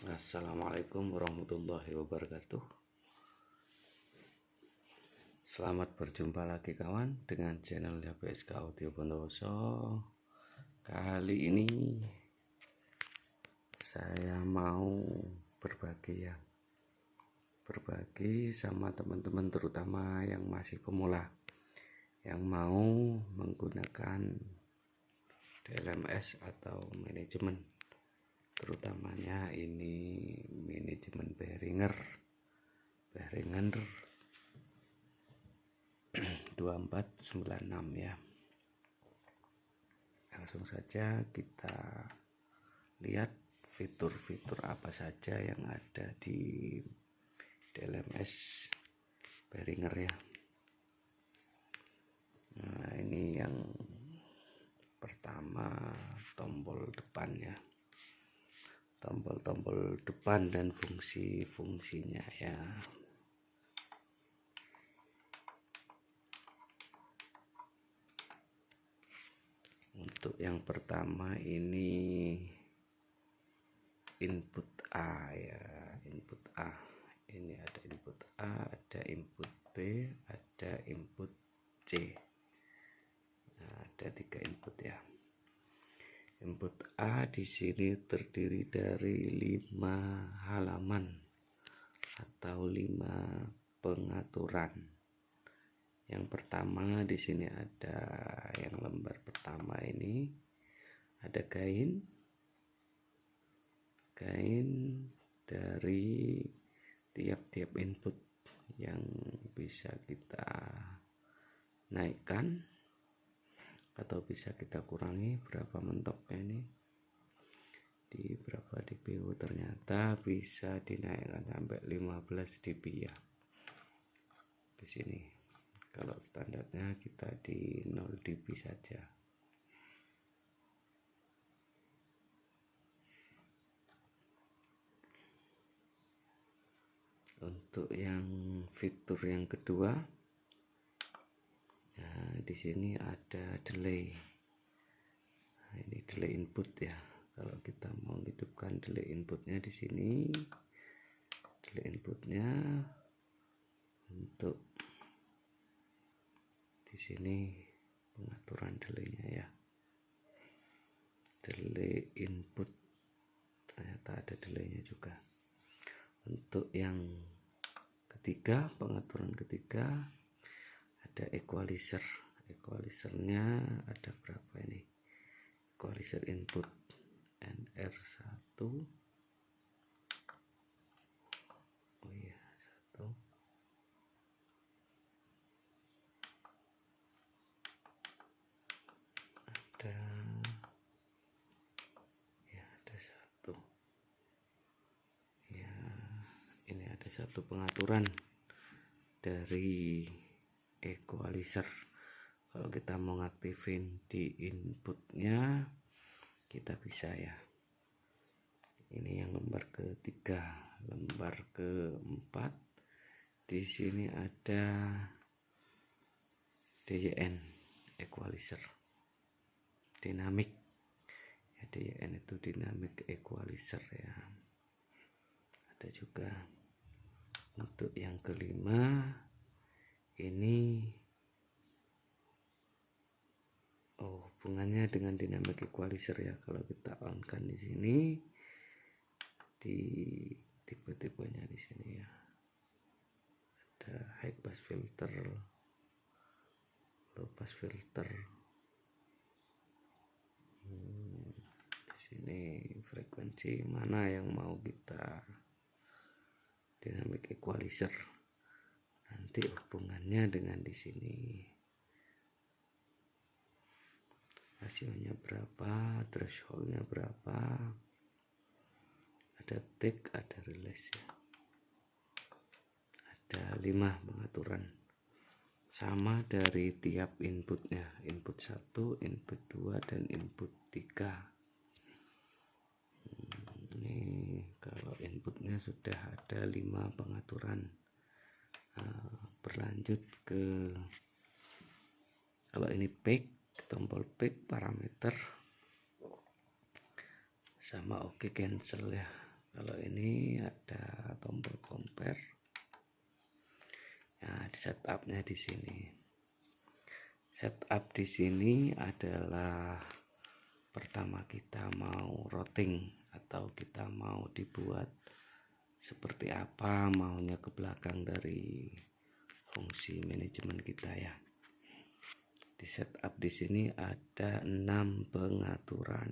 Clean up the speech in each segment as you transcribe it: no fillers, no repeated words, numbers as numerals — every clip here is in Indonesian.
Assalamualaikum warahmatullahi wabarakatuh. Selamat berjumpa lagi kawan dengan channel PSK Audio Bondowoso. Kali ini saya mau berbagi sama teman-teman, terutama yang masih pemula, yang mau menggunakan DLMS atau manajemen, terutamanya ini manajemen Behringer 2496 ya. Langsung saja kita lihat fitur-fitur apa saja yang ada di DLMS Behringer ya. Nah, ini yang pertama, tombol depannya, tombol depan dan fungsi-fungsinya ya. Untuk yang pertama ini input A ya, input A. Ini ada input A, ada input B, ada input C. Nah, ada 3 input ya. Input A di sini terdiri dari 5 halaman atau 5 pengaturan. Yang pertama di sini ada yang lembar pertama ini ada gain dari tiap-tiap input yang bisa kita naikkan atau bisa kita kurangi berapa mentoknya ini, di berapa dBu, ternyata bisa dinaikkan sampai 15 dB ya. Di sini kalau standarnya kita di 0 dB saja. Untuk yang fitur yang kedua, nah, di sini ada delay. Nah, ini delay input ya. Kalau kita mau hidupkan delay inputnya di sini, delay inputnya untuk di sini pengaturan delaynya ya. Delay input, ternyata ada delaynya juga. Untuk yang ketiga, pengaturan ketiga, ada equalizer. Equalizernya ada berapa ini? Equalizer input NR1. Oh iya, 1. Ada ya, ada 1. Ya, ini ada 1 pengaturan dari equalizer. Kalau kita mau ngaktifin di inputnya kita bisa ya. Ini yang lembar ketiga. Lembar keempat, di sini ada DYN equalizer dinamik ya. DYN itu dynamic equalizer ya. Ada juga. Untuk yang kelima ini hubungannya dengan dynamic equalizer ya. Kalau kita on kan di sini, di tipe-tipenya di sini ya. Ada high pass filter, low pass filter. Di sini frekuensi mana yang mau kita dynamic equalizer, nanti hubungannya dengan di sini rasionya berapa, thresholdnya berapa, ada take, ada release ya. Ada 5 pengaturan sama dari tiap inputnya, input 1, input 2, dan input 3. Ini kalau inputnya sudah ada 5 pengaturan. Berlanjut ke, kalau ini peak, tombol peak parameter sama oke cancel ya. Kalau ini ada tombol compare. Nah, setupnya di sini. Setup di sini adalah pertama kita mau routing atau kita mau dibuat seperti apa, maunya ke belakang dari fungsi manajemen kita ya. Di setup di sini ada 6 pengaturan.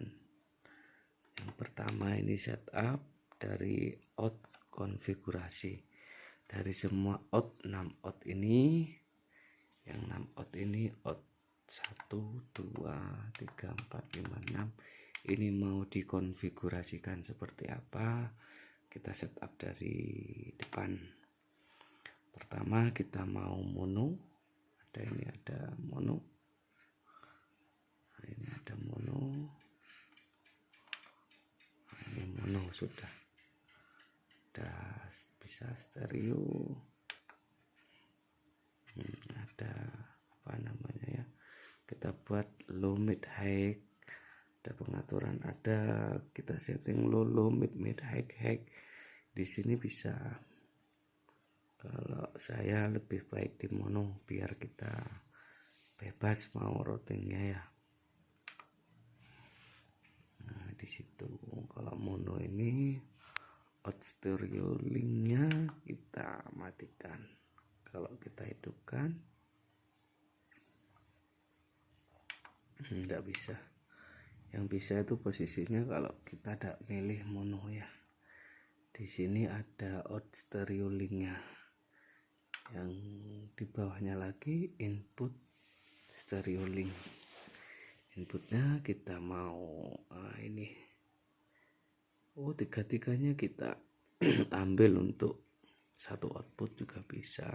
Yang pertama ini setup dari out konfigurasi. Dari semua out 6 out ini, yang 6 out ini out 1, 2, 3, 4, 5, 6 ini mau dikonfigurasikan seperti apa, kita setup dari depan. Pertama kita mau mono, ada mono, nah, ini ada mono, nah, ini mono sudah, bisa stereo, ada apa namanya ya, kita buat low mid high, ada pengaturan, ada kita setting low mid high. Di sini bisa, kalau saya lebih baik di mono biar kita bebas mau routingnya ya. Nah di situ kalau mono ini out stereo linknya kita matikan. Kalau kita hidupkan nggak bisa. Yang bisa itu posisinya kalau kita ada milih mono ya. Di sini ada out stereo linknya. Yang di bawahnya lagi input stereo link. Inputnya kita mau ini. Tiga-tiganya kita ambil untuk satu output juga bisa.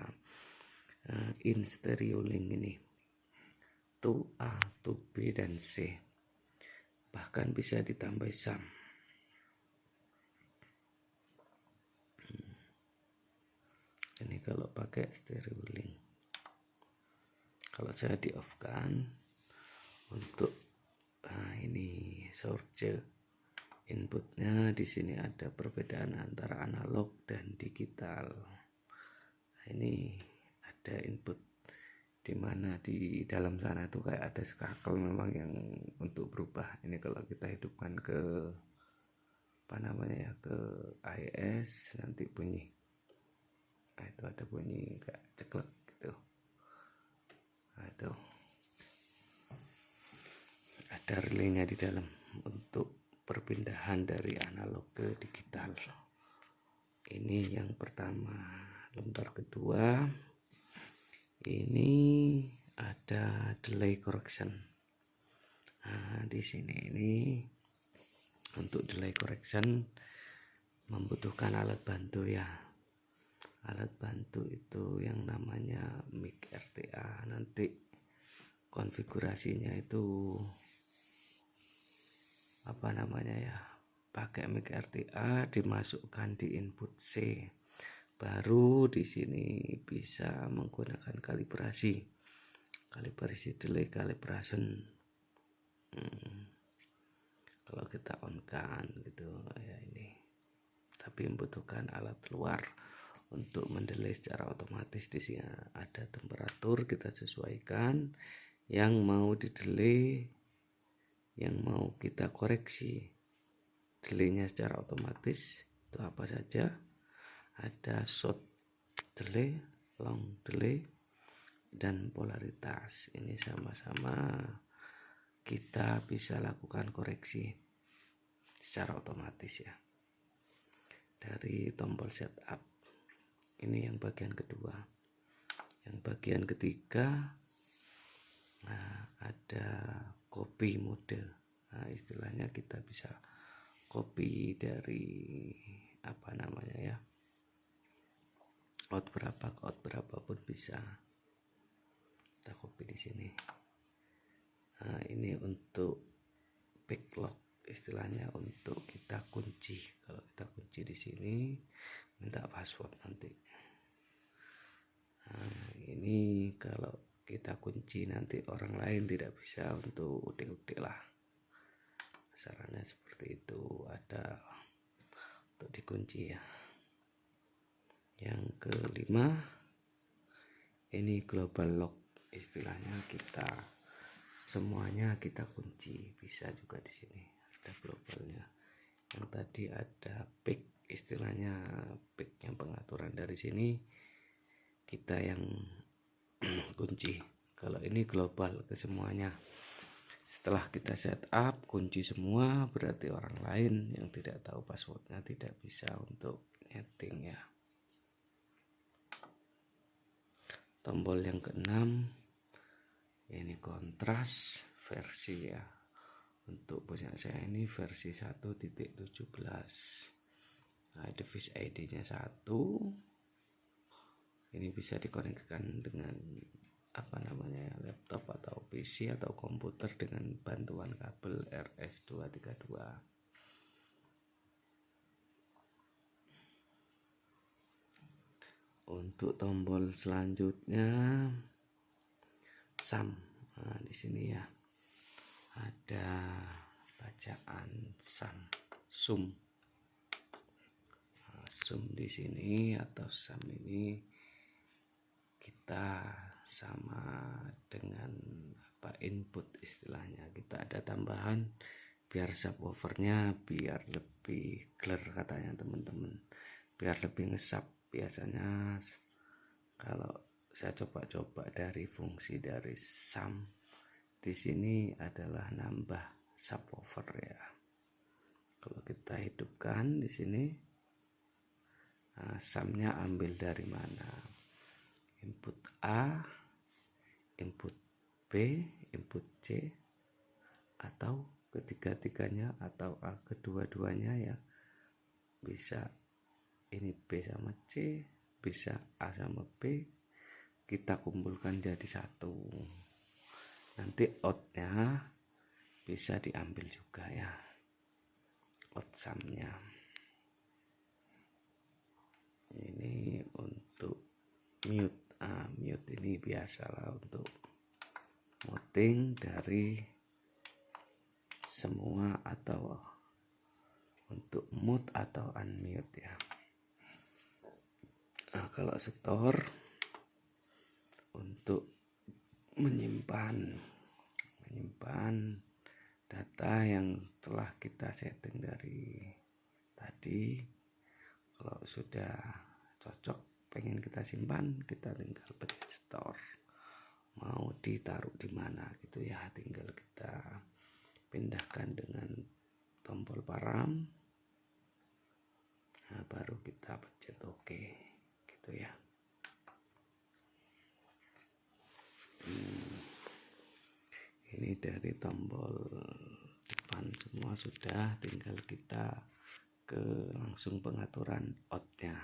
In stereo link ini to A, to B dan C. Bahkan bisa ditambah sum. Ini kalau pakai stereo link. Kalau saya di off kan untuk ini source inputnya, di sini ada perbedaan antara analog dan digital. Nah, ini ada input di mana di dalam sana itu kayak ada skakel memang yang untuk berubah. Ini kalau kita hidupkan ke apa namanya ya, ke AES nanti bunyi. Nah, itu ada bunyi kayak ceklek gitu. Nah, itu ada relaynya di dalam untuk perpindahan dari analog ke digital. Ini yang pertama. Lembar kedua ini ada delay correction. Nah di sini ini untuk delay correction membutuhkan alat bantu ya. Alat bantu itu yang namanya mic RTA. Nanti konfigurasinya itu apa namanya ya, pakai mic RTA dimasukkan di input C, baru di sini bisa menggunakan kalibrasi delay calibration. Kalau kita on kan gitu ya ini, tapi membutuhkan alat luar untuk mendelay secara otomatis. Di sini ada temperatur, kita sesuaikan yang mau didelay, yang mau kita koreksi delaynya secara otomatis itu apa saja. Ada short delay, long delay, dan polaritas. Ini sama-sama kita bisa lakukan koreksi secara otomatis ya dari tombol setup. Ini yang bagian kedua. Yang bagian ketiga, nah, ada copy mode. Nah, istilahnya kita bisa copy dari apa namanya ya, out berapa pun bisa kita copy di sini. Nah, ini untuk backlog, istilahnya untuk kita kunci. Kalau kita kunci di sini minta password nanti. Nah, ini kalau kita kunci nanti orang lain tidak bisa untuk udik-udik lah. Sarannya seperti itu. Ada untuk dikunci ya. Yang kelima, ini global lock, istilahnya kita semuanya kita kunci. Bisa juga di sini ada globalnya. Yang tadi ada pick, istilahnya picknya pengaturan dari sini kita yang kunci. Kalau ini global ke semuanya. Setelah kita setup kunci semua, berarti orang lain yang tidak tahu passwordnya tidak bisa untuk nyeting ya. Tombol yang keenam, ini kontras versi ya. Untuk punya saya ini versi 1.17. Nah, device ID-nya 1. Ini bisa dikoneksikan dengan laptop atau PC atau komputer dengan bantuan kabel RS232. Untuk tombol selanjutnya SAM. Nah, di sini ya ada bacaan SUM. Nah, SUM di sini atau SAM ini kita sama dengan input, istilahnya kita ada tambahan biar subwoofernya biar lebih clear katanya teman-teman, biar lebih ngesap. Biasanya kalau saya coba-coba dari fungsi dari SAM di sini adalah nambah subwoofer ya. Kalau kita hidupkan di sini, nah, SAM-nya ambil dari mana? Input A, input B, input C, atau ketiga-tiganya atau A kedua-duanya ya. Bisa ini B sama C, bisa A sama B, kita kumpulkan jadi satu. Nanti outnya bisa diambil juga ya, out SAM-nya. Ini untuk mute. Mute ini biasalah untuk muting dari semua atau untuk mute atau unmute ya. Nah, kalau store untuk menyimpan data yang telah kita setting dari tadi. Kalau sudah cocok pengen kita simpan, kita tinggal pencet store. Mau ditaruh di mana gitu ya, tinggal kita pindahkan dengan tombol param. Nah, baru kita pencet OK gitu ya. Ini dari tombol depan semua sudah, tinggal kita ke langsung pengaturan outnya.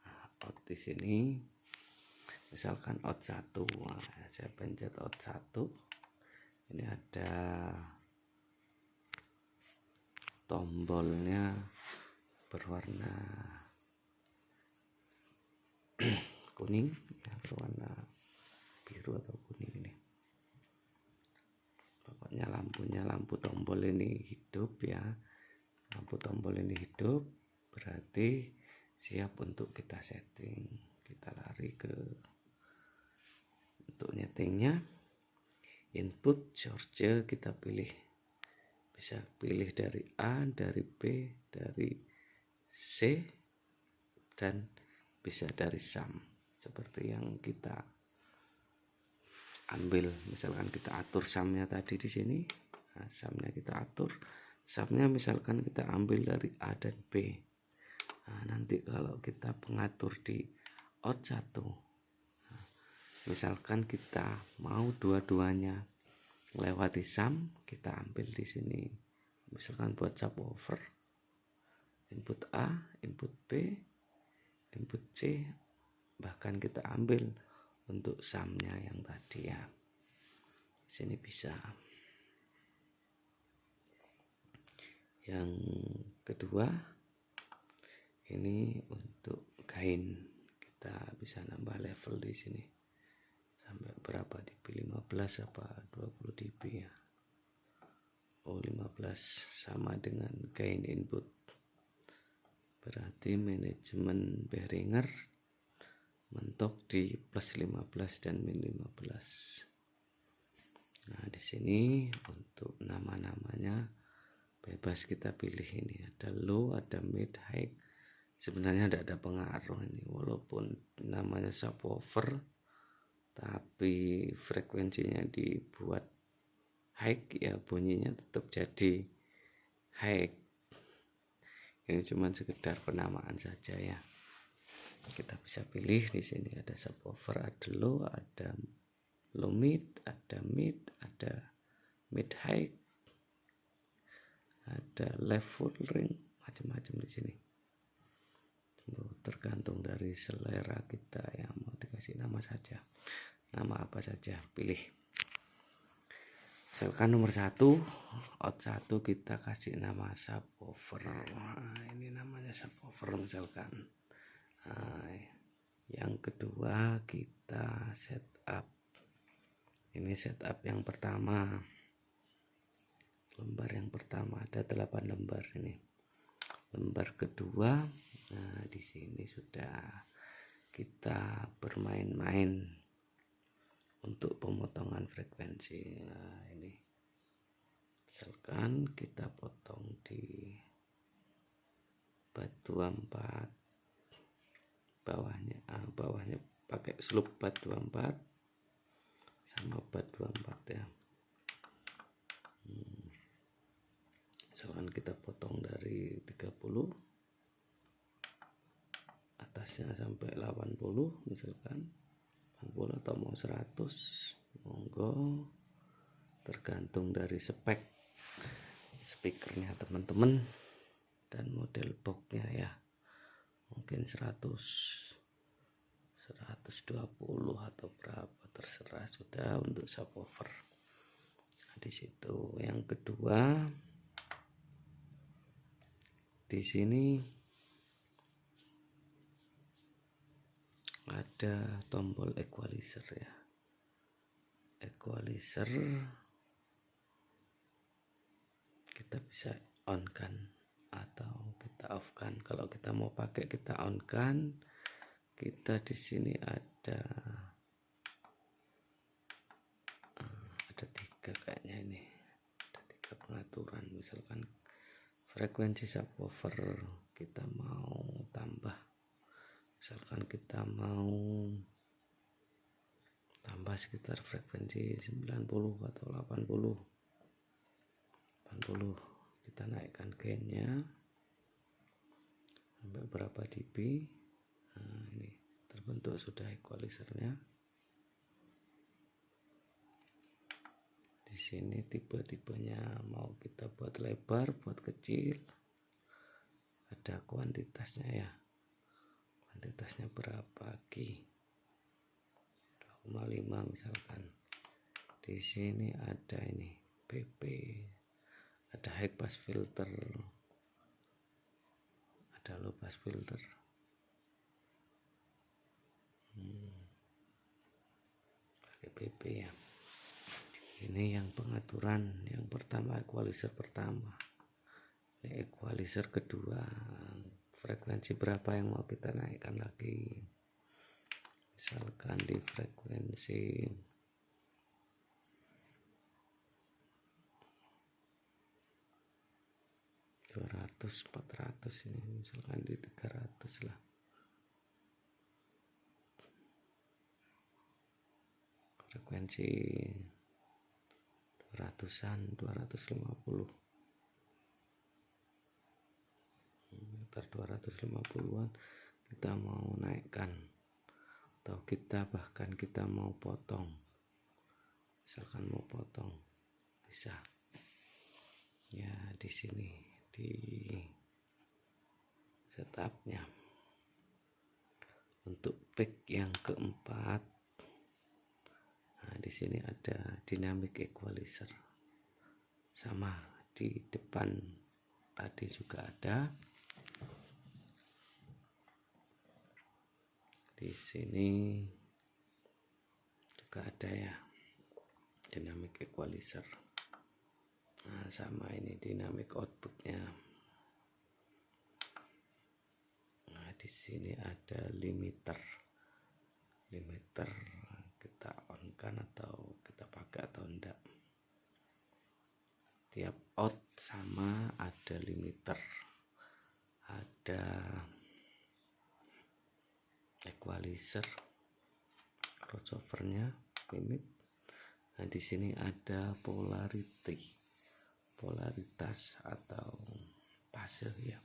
Nah, out di sini misalkan out 1, nah, saya pencet out 1. Ini ada tombolnya berwarna kuning ya, berwarna biru atau kuning ini. Pokoknya lampu tombol ini hidup ya. Lampu tombol ini hidup berarti siap untuk kita setting. Kita lari ke untuk nyetingnya. Input source kita pilih, bisa pilih dari A, dari B, dari C, dan bisa dari SAM seperti yang kita ambil. Misalkan kita atur SAM-nya tadi di sini, nah, SAM-nya kita atur, SAM-nya misalkan kita ambil dari A dan B. Nah, nanti kalau kita pengatur di out 1, nah, misalkan kita mau dua-duanya lewati SAM, kita ambil di sini. Misalkan buat subwoofer, input A, input B, input C, bahkan kita ambil untuk SAM-nya yang tadi ya. Sini bisa. Yang kedua, ini untuk gain. Kita bisa nambah level di sini. Sampai berapa dB? 15 apa 20 dB ya? Oh, 15 sama dengan gain input. berarti manajemen Behringer mentok di plus 15 dan min 15. Nah, di sini untuk nama-namanya bebas kita pilih. Ini ada low, ada mid, high. Sebenarnya tidak ada pengaruh ini, walaupun namanya subwoofer tapi frekuensinya dibuat high, ya bunyinya tetap jadi high. Ini cuma sekedar penamaan saja ya. Kita bisa pilih di sini ada subwoofer, ada low mid, ada mid, ada mid high, ada left full ring, macam-macam di sini. Tergantung dari selera kita yang mau dikasih nama saja. Nama apa saja pilih. Misalkan nomor 1, out 1 kita kasih nama subwoofer. Nah, ini namanya subwoofer misalkan. Nah, yang kedua kita setup. Ini setup yang pertama. Lembar yang pertama ada 8 lembar ini. Lembar kedua, nah di sini sudah kita bermain-main untuk pemotongan frekuensi. Nah, ini misalkan kita potong di bat 24, bawahnya pakai slope bat 24 sama bat 24 ya. Misalkan kita potong dari 30, atasnya sampai 80 misalkan, 80 atau mau 100, monggo, tergantung dari spek speakernya teman-teman dan model boxnya ya. Mungkin 100, 120 atau berapa, terserah sudah untuk subwoofer. Nah, di situ yang kedua, di sini ada tombol equalizer ya. Equalizer kita bisa on kan atau kita off kan. Kalau kita mau pakai kita on kan. Kita di sini ada 3 kayaknya ini. Ada 3 pengaturan. Misalkan frekuensi subwoofer kita mau tambah. Misalkan kita mau tambah sekitar frekuensi 90 atau 80, kita naikkan gainnya sampai berapa dB. Nah, ini terbentuk sudah equalizernya. Di sini tipe-tipenya mau kita buat lebar, buat kecil, ada kuantitasnya ya. Kuantitasnya berapa G? 2,5 misalkan. Di sini ada ini PP, ada high pass filter, ada low pass filter. Pakai PP ya. Ini yang pengaturan yang pertama, equalizer pertama. Ini equalizer kedua, frekuensi berapa yang mau kita naikkan lagi. Misalkan di frekuensi 200, 400, ini misalkan di 300 lah. Frekuensi 200-an, 250. Sekitar 250-an kita mau naikkan, atau kita bahkan kita mau potong. Misalkan mau potong bisa. Ya, di sini di setupnya. Untuk peak yang keempat, nah di sini ada dynamic equalizer. Sama di depan tadi juga ada. Di sini juga ada ya, dynamic equalizer. Nah, sama ini dynamic outputnya. di sini ada limiter. Limiter kita on kan atau kita pakai atau enggak. Tiap out sama ada limiter, ada equalizer, crossovernya, limit. Nah di sini ada polaritas atau fase ya.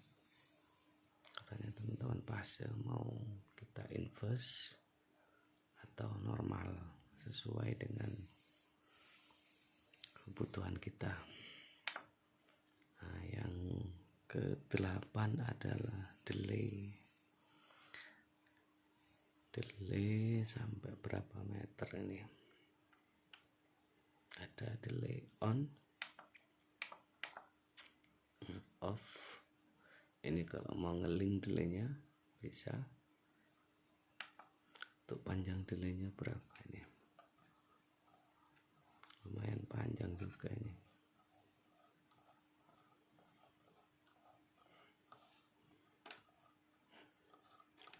Katanya teman-teman fase mau kita inverse atau normal sesuai dengan kebutuhan kita. Nah yang ke-8 adalah delay sampai berapa meter ini. Ada delay on, off. Ini kalau mau ngeling delaynya bisa. Untuk panjang delaynya berapa ini? Lumayan panjang juga ini.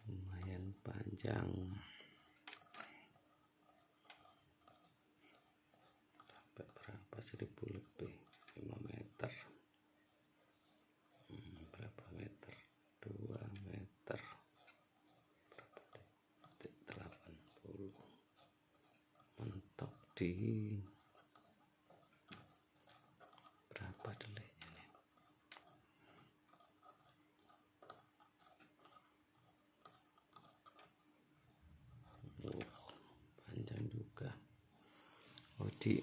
Lumayan panjang. Sampai berapa? 1000 lebih. 5 meter. Berapa meter? 2 meter. Berapa detik? 80. Mentok di berapa delaynya nih? Panjang juga. Di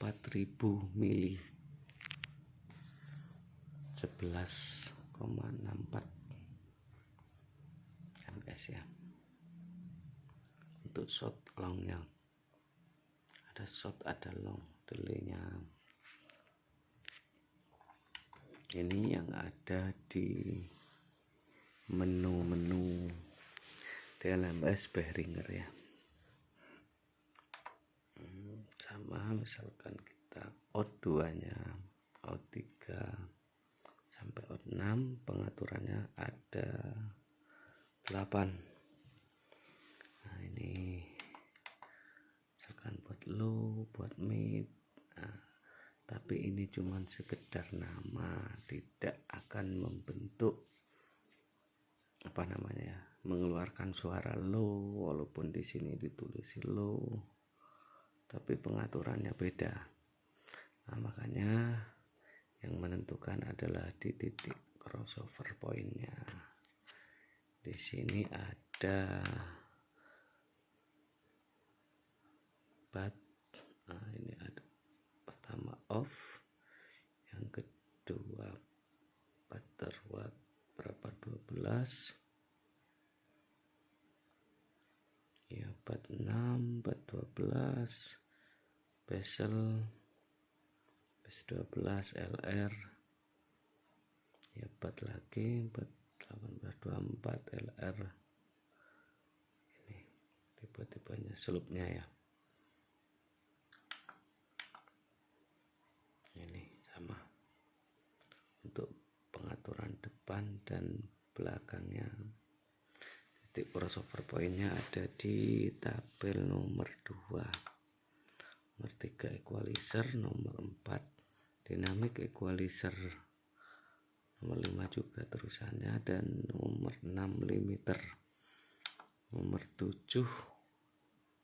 4000 mili, 11,64 ms ya. Untuk short longnya ada short ada long delaynya. Ini yang ada di menu DLMS Behringer ya. Sama misalkan kita out 2 nya, out 3 sampai out 6, pengaturannya ada 8. Nah ini misalkan buat low, buat mid. Nah, tapi ini cuman sekedar nama, tidak akan membentuk mengeluarkan suara low walaupun di sini ditulis low, tapi pengaturannya beda. Nah makanya yang menentukan adalah di titik crossover pointnya. Di sini ada bat. Nah ini ada pertama off, yang kedua butterwatt berapa 12 ya, bat 6, bat 12, bezel 12, LR ya, bat lagi bat 1824 LR. Ini tipe-tipenya selupnya ya. Ini sama untuk pengaturan depan dan belakangnya. Titik crossover pointnya ada di tabel nomor 2, nomor 3 equalizer, nomor 4 dynamic equalizer, nomor 5 juga terusannya, dan nomor 6 limiter, nomor 7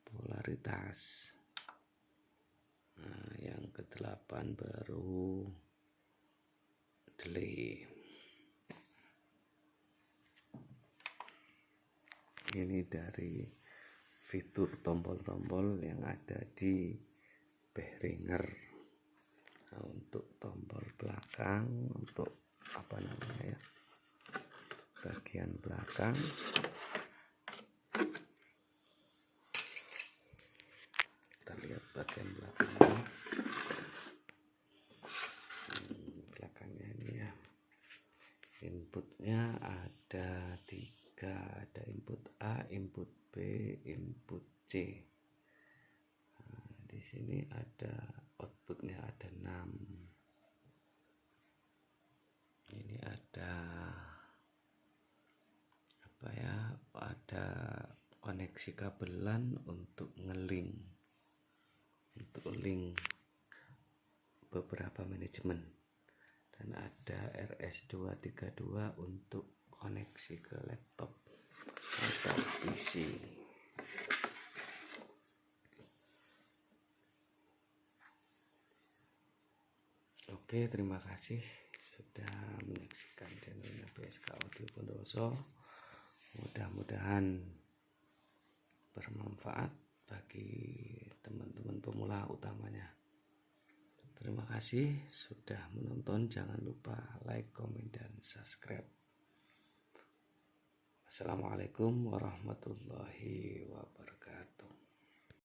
polaritas. Nah yang ke-8 baru delay. Ini dari fitur tombol-tombol yang ada di Behringer. Nah, untuk tombol belakang, untuk bagian belakang, kita lihat bagian belakangnya. Belakangnya ini ya, inputnya ada 3, ada input A, input B, input C. Nah, di sini ada outputnya ada 6. Ini ada supaya ada koneksi kabelan untuk ngelink, untuk link beberapa manajemen, dan ada RS232 untuk koneksi ke laptop atau PC. Oke, terima kasih sudah menyaksikan channelnya BSK Audio Bondowoso. Mudah-mudahan bermanfaat bagi teman-teman pemula utamanya. Terima kasih sudah menonton. Jangan lupa like, komen, dan subscribe. Assalamualaikum warahmatullahi wabarakatuh.